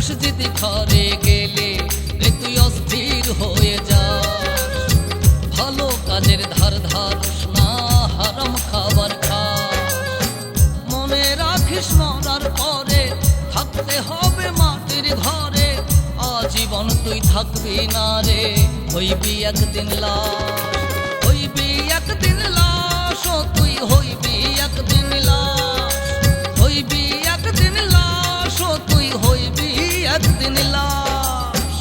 মসজিদে ঘরে গেলে রে তুই অস্থির হয়ে যাস। ভালো কাজের ধার ধারস না, হারাম খাবার খাস। মনে রাখিস মরার পরে থাকতে হবে মাটির ঘরে। আজীবন তুই থাকবি না রে, হইবি একদিন লাশ। হইবি একদিন লাশ, ও তুই হইবি একদিন লাশ। হইবি একদিন লাশ, ও তুই হইবি একদিন লাশ।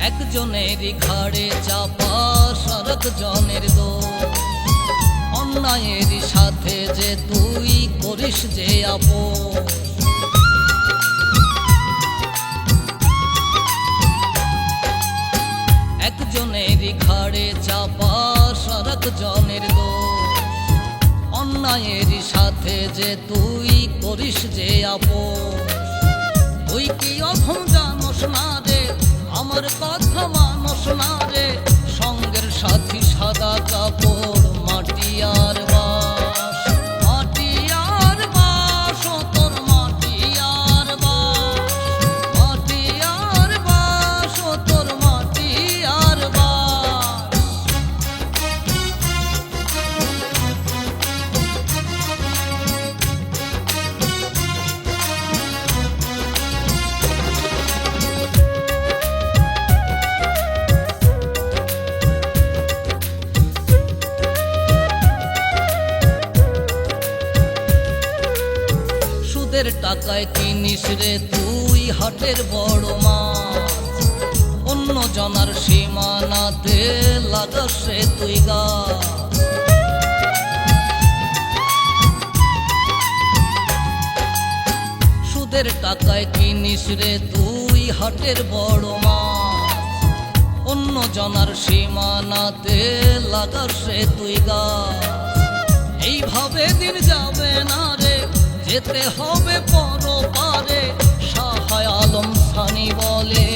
একজনেরই ঘাড়ে চাপা সারাক জনের দোষ। অন্যায়েরই সাথে যে তুই করিস যে আপোষ। একজনেরই ঘাড়ে চাপা সারাক জনের দোষ। অন্যায়েরই সাথে যে তুই করিস যে আপোষ। তুই কি অধম জানোস না রে, আমার কথা মানস না রে। সঙ্গের সাথী সাদা কাপড়, মাটি আর বাস। মাটি আর বাস, ও তোর মাটি আর বাস। মাটি আর বাস, ও তোর মাটি আর বাস। সুদের টাকায় কিনিস রে তুই হাটের বড় মাছ। অন্য জনার সীমানাতে লাগাস রে তুই গাছ। সুদের টাকায় কিনিস রে তুই হাটের বড় মাছ। অন্য জনার সীমানাতে লাগাস রে তুই গাছ। এইভাবে দিন যাবে না রে, যেতে হবে পরপারে। শাহ আলম সানি বলে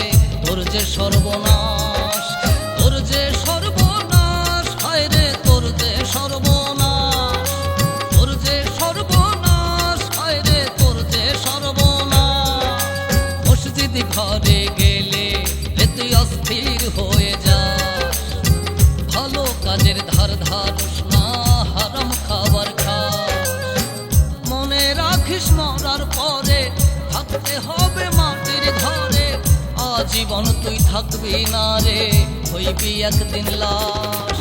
তোর যে সর্বনাশ। তোর যে সর্বনাশ, হায় রে তোর যে সর্বনাশ। তোর যে সর্বনাশ, হায় রে তোর যে সর্বনাশ। মসজিদে ঘরে গেলে রে তুই অস্থির হয়ে যাস। ভালো কাজের ধার ধারস না, হারাম খাবার খাস। মনে রাখিস মরার পরে থাকতে হবে মাটির ঘরে। আজীবন তুই থাকবি না রে, হইবি একদিন লাশ।